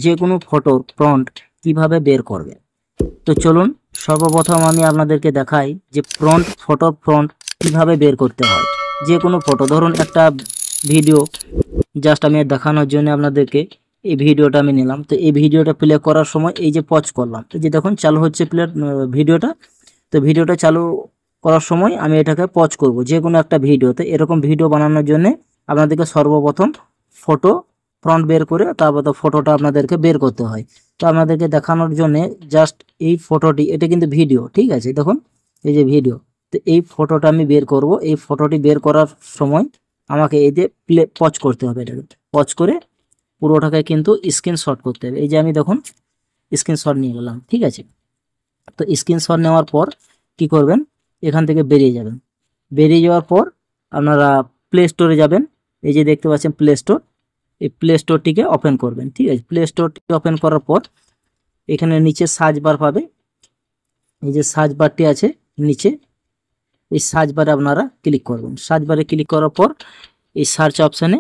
যে কোনো ফটোর ফ্রন্ট কিভাবে বের করবে। তো চলুন সর্বপ্রথম আমি আপনাদেরকে দেখাই যে ফটোর ফ্রন্ট কিভাবে বের করতে হয়। যে কোনো ফটো, ধরুন একটা ভিডিও জাস্ট আমি দেখানোর জন্য আপনাদেরকে এই ভিডিওটা আমি নিলাম। তো এই ভিডিওটা প্লে করার সময় এই যে পজ করলাম, এই যে দেখুন চালু হচ্ছে ভিডিওটা। তো ভিডিওটা চালু করার সময় আমি এটাকে পজ করব যে কোনো একটা ভিডিওতে। এরকম ভিডিও বানানোর জন্য আপনাদেরকে সর্বপ্রথম ফটো ফ্রন্ট বের করে তারপর তো ফটোটা আপনাদেরকে বের করতে হয়। তো আপনাদেরকে দেখানোর জন্য জাস্ট এই ফটোটি, এটা কিন্তু ভিডিও, ঠিক আছে, দেখুন এই যে ভিডিও। তো এই ফটোটা আমি বের করব। এই ফটোটি বের করার সময় আমাকে এই যে পজ করতে হবে, এটাকে পজ করে পুরোটাকে কিন্তু স্ক্রিনশট করতে হবে। এই যে আমি দেখুন স্ক্রিনশট নিয়ে গেলাম, ঠিক আছে। তো স্ক্রিনশট নেওয়ার পর কি করবেন, এখান থেকে বেরিয়ে যাবেন। বেরিয়ে যাওয়ার পর আপনারা প্লে স্টোরে যাবেন। এই যে দেখতে পাচ্ছেন প্লে স্টোর, এই প্লে স্টোরটিকে ওপেন করবেন, ঠিক আছে। প্লে স্টোরটিকে ওপেন করার পর এখানে নিচে সার্চ বার পাবে, এই যে সার্চ বারটি আছে নিচে, এই সার্চ বারে আপনারা ক্লিক করবেন। সার্চ বারে ক্লিক করার পর এই সার্চ অপশানে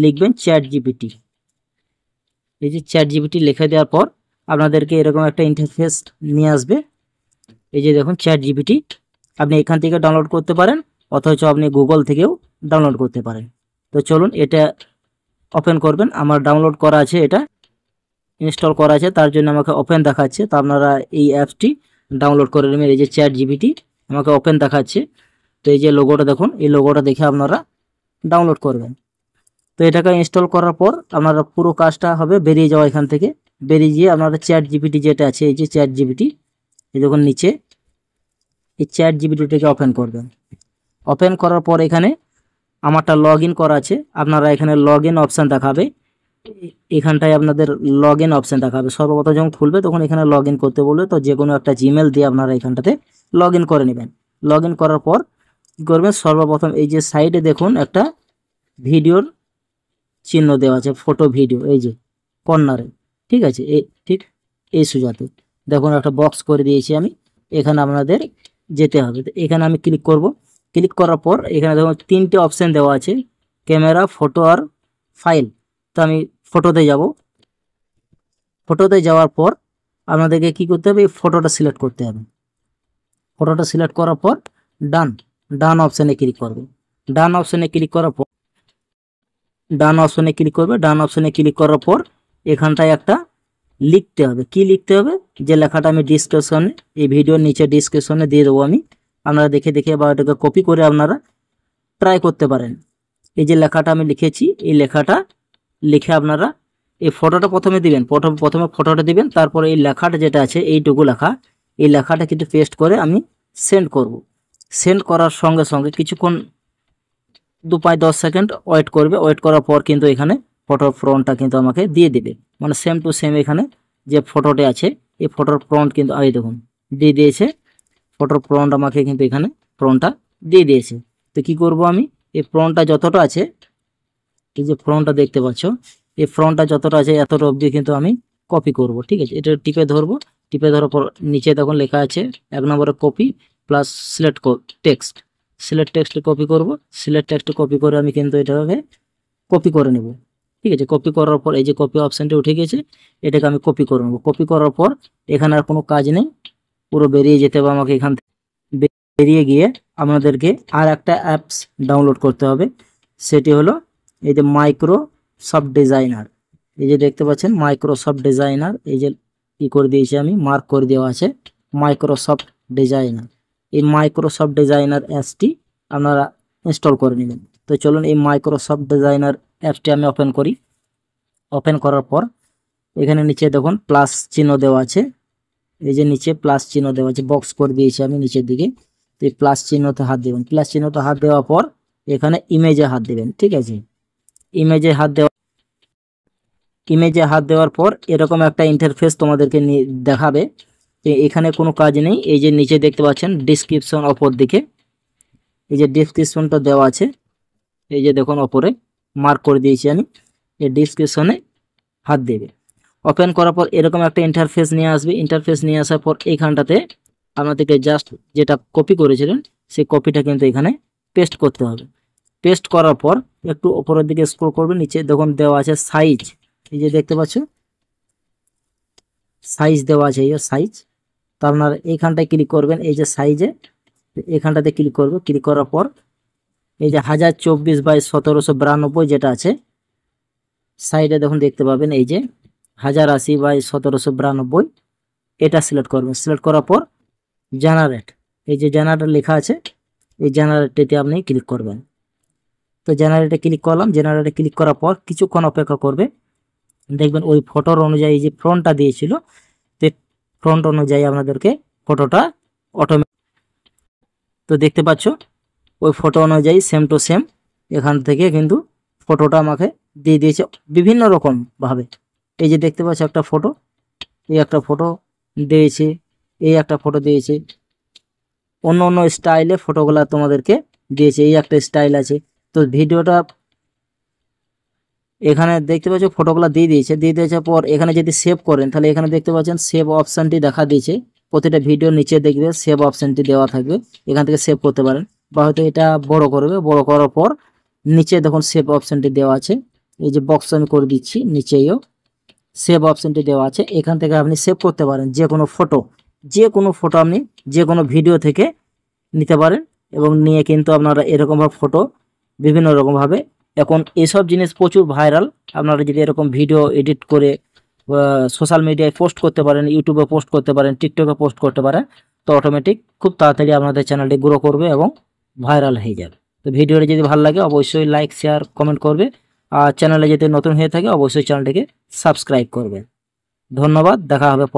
লিখবেন চ্যাট জিপিটি। এই যে চ্যাট জিপিটি লিখে দেওয়ার পর আপনাদেরকে এরকম একটা ইন্টারফেস নিয়ে আসবে। এই যে দেখুন চ্যাট জিপিটি, আপনি এখান থেকে ডাউনলোড করতে পারেন, অথচ আপনি গুগল থেকেও ডাউনলোড করতে পারেন। তো চলুন এটা ওপেন করবেন। আমার ডাউনলোড করা আছে, এটা ইনস্টল করা আছে, তার জন্য আমাকে ওপেন দেখাচ্ছে। তো আপনারা এই অ্যাপসটি ডাউনলোড করে নেবেন। এই যে চ্যাট জিপিটি আমাকে ওপেন দেখাচ্ছে। তো এই যে লোগোটা দেখুন, এই লোগোটা দেখে আপনারা ডাউনলোড করবেন। তো এটাকে ইনস্টল করার পর আপনারা পুরো কাজটা হবে বেরিয়ে যাওয়া, এখান থেকে বেরিয়ে গিয়ে আপনারা চ্যাট জিপিটি যেটা আছে, এই যে চ্যাট জিপিটি, এই দেখুন নিচে এই চ্যাট জিপিটিটাকে ওপেন করবেন। ওপেন করার পর এখানে আমারটা লগ ইন করা আছে, আপনারা এখানে লগ ইন অপশান দেখাবে। এখানটায় আপনাদের লগ ইন অপশান দেখাবে। সর্বপ্রথম যখন খুলবে তখন এখানে লগ ইন করতে বলবে। তো যে কোনো একটা জিমেল দিয়ে আপনারা এখানটাতে লগ ইন করে নেবেন। লগ ইন করার পর কী করবেন, সর্বপ্রথম এই যে সাইডে দেখুন একটা ভিডিওর চিহ্ন দেওয়া আছে, ফটো ভিডিও, এই যে কর্নারে, ঠিক আছে, এই ঠিক এই সুজাতে দেখুন একটা বক্স করে দিয়েছি আমি। এখানে আপনাদের যেতে হবে। তো এখানে আমি ক্লিক করব। ক্লিক করার পর এখানে দেখুন তিনটে অপশান দেওয়া আছে, ক্যামেরা, ফটো আর ফাইল। তো আমি ফটোতে যাব। ফটোতে যাওয়ার পর আপনাদেরকে কি করতে হবে, এই ফটোটা সিলেক্ট করতে হবে। ফটোটা সিলেক্ট করার পর ডান অপশানে ক্লিক করবে। ডান অপশানে ক্লিক করার পর ডান অপশানে ক্লিক করবে। ডান অপশানে ক্লিক করার পর এখানটায় একটা লিখতে হবে। কি লিখতে হবে, যে লেখাটা আমি ডিসক্রিপশনে, এই ভিডিওর নিচে ডিসক্রিপশনে দিয়ে দেবো আমি, আপনারা দেখে দেখে বা এটাকে কপি করে আপনারা ট্রাই করতে পারেন। এই যে লেখাটা আমি লিখেছি, এই লেখাটা লিখে আপনারা এই ফটোটা প্রথমে দিবেন, প্রথমে ফটোটা দিবেন, তারপরে এই লেখাটা যেটা আছে এইটুকু লেখা, এই লেখাটা কিন্তু পেস্ট করে আমি সেন্ড করব। সেন্ড করার সঙ্গে সঙ্গে কিছুক্ষণ 2-10 সেকেন্ড ওয়েট করবে। ওয়েট করার পর কিন্তু এখানে ফটোর ফ্রন্টটা কিন্তু আমাকে দিয়ে দিবে, মানে সেম টু সেম এখানে যে ফটোটি আছে এই ফটোর ফ্রন্ট কিন্তু এই দেখুন দিয়ে দিয়েছে। ফটোর ফ্রন্ট আমাকে কিন্তু এখানে ফ্রন্টটা দিয়ে দিয়েছে। তো কি করব, আমি এই ফ্রন্টটা যতটা আছে, এই যে ফ্রন্টটা দেখতে পাচ্ছ, এই ফ্রন্টটা যতটা আছে এতটা অবধি কিন্তু আমি কপি করব, ঠিক আছে। এটা টিপে ধরবো। টিপে ধরার পর নিচে দেখুন লেখা আছে 1 নম্বরে copy plus select text. Select text copy করব। সিলেক্ট টেক্সট কপি করে আমি কিন্তু এটাকে কপি করে নেব, ঠিক আছে। কপি করার পর এই যে কপি অপশানটা উঠে গেছে, এটাকে আমি কপি করে নেব। কপি করার পর এখানে আর কোনো কাজ নেই, পুরো বেরিয়ে যেতে হবে আমাকে। এখান থেকে বেরিয়ে গিয়ে আপনাদেরকে আর একটা অ্যাপস ডাউনলোড করতে হবে। সেটি হলো এই যে মাইক্রোসফট ডিজাইনার। এই যে দেখতে পাচ্ছেন মাইক্রোসফট ডিজাইনার, এই যে কি করে দিয়েছি আমি, মার্ক করে দেওয়া আছে মাইক্রোসফট ডিজাইনার। এই মাইক্রোসফট ডিজাইনার অ্যাপসটি আপনারা ইনস্টল করে নেবেন। তো চলুন এই মাইক্রোসফট ডিজাইনার অ্যাপসটি আমি ওপেন করি। ওপেন করার পর এখানে নিচে দেখুন প্লাস চিহ্ন দেওয়া আছে, এই যে নিচে প্লাস চিহ্ন দেওয়া আছে, বক্স করে দিয়েছি আমি নিচের দিকে। তো এই প্লাস চিহ্নতে হাত দেবেন। প্লাস চিহ্নতে হাত দেওয়ার পর এখানে ইমেজে হাত দেবেন, ঠিক আছে। ইমেজে হাত দেওয়ার পর এরকম একটা ইন্টারফেস তোমাদেরকে দেখাবে। তো এখানে কোনো কাজ নেই। এই যে নিচে দেখতে পাচ্ছেন ডিসক্রিপশন অপর দিকে, এই যে ডিসক্রিপশনটা দেওয়া আছে, এই যে দেখুন ওপরে মার্ক করে দিয়েছি আমি, এই ডিসক্রিপশনে হাত দেবে। ওপেন করার পর এরকম একটা ইন্টারফেস নিয়ে আসবে। ইন্টারফেস নিয়ে আসার পর এইখানটাতে আপনাদেরকে জাস্ট যেটা কপি করেছিলেন সেই কপিটা কিন্তু এখানে পেস্ট করতে হবে। পেস্ট করার পর একটু উপরের দিকে স্ক্রল করবে, নিচে দেখুন দেওয়া আছে সাইজ, এই যে দেখতে পাচ্ছ সাইজ দেওয়া আছে, এই সাইজ। তো আপনারা এইখানটায় ক্লিক করবেন, এই যে সাইজে এখানটাতে ক্লিক করব। ক্লিক করার পর এই যে 1024/1792 যেটা আছে সাইডে দেখুন দেখতে পাবেন, এই যে 1080/1792 এটা সিলেক্ট করবেন। সিলেক্ট করার পর জেনারেট, এই যে জেনারেট লেখা আছে এই জেনারেটে আপনি ক্লিক করবেন। তো জেনারেটে ক্লিক করলাম। জেনারেটে ক্লিক করার পর কিছুক্ষণ অপেক্ষা করবে, দেখবেন ওই ফটোর অনুযায়ী যে ফ্রন্টটা দিয়েছিল তে ফ্রন্ট অনুযায়ী আপনাদেরকে ফটোটা অটোমেটিক, তো দেখতে পাচ্ছ ওই ফটো অনুযায়ী সেম টু সেম এখান থেকে কিন্তু ফটোটা আমাকে দিয়ে দিয়েছে বিভিন্ন রকম ভাবে। এই যে দেখতে পাচ্ছ একটা ফটো, এই একটা ফটো দিয়েছে, এই একটা ফটো দিয়েছে, অন্য অন্য স্টাইলে ফটোগুলা তোমাদেরকে দিয়েছে, এই একটা স্টাইল আছে। তো ভিডিওটা এখানে দেখতে পাচ্ছ ফটোগুলা দিয়ে দিয়েছে। দিয়ে দিয়েছে পর এখানে যদি সেভ করেন তাহলে এখানে দেখতে পাচ্ছেন সেভ অপশানটি দেখা দিয়েছে। প্রতিটা ভিডিওর নিচে দেখবে সেভ অপশানটি দেওয়া থাকবে, এখান থেকে সেভ করতে পারেন। বা হয়তো এটা বড় করবে, বড় করার পর নিচে দেখুন সেভ অপশানটি দেওয়া আছে, এই যে বক্স আমি করে দিচ্ছি, নিচেও সেভ অপশানটি দেওয়া আছে। এখান থেকে আপনি সেভ করতে পারেন যে কোনো ফটো, আপনি যে কোনো ভিডিও থেকে নিতে পারেন এবং নিয়ে কিন্তু আপনারা এরকমভাবে ফটো বিভিন্ন রকমভাবে, এখন এসব জিনিস প্রচুর ভাইরাল। আপনারা যদি এরকম ভিডিও এডিট করে সোশ্যাল মিডিয়ায় পোস্ট করতে পারেন, ইউটিউবে পোস্ট করতে পারেন, টিকটকে পোস্ট করতে পারেন, তো অটোমেটিক খুব তাড়াতাড়ি আপনাদের চ্যানেলটি গ্রো করবে এবং ভাইরাল হয়ে যাবে। তো ভিডিওটি যদি ভালো লাগে অবশ্যই লাইক, শেয়ার, কমেন্ট করবে। আর চ্যানেলে যদি নতুন হয়ে থাকে অবশ্যই চ্যানেলটিকে সাবস্ক্রাইব করবে। ধন্যবাদ, দেখা হবে।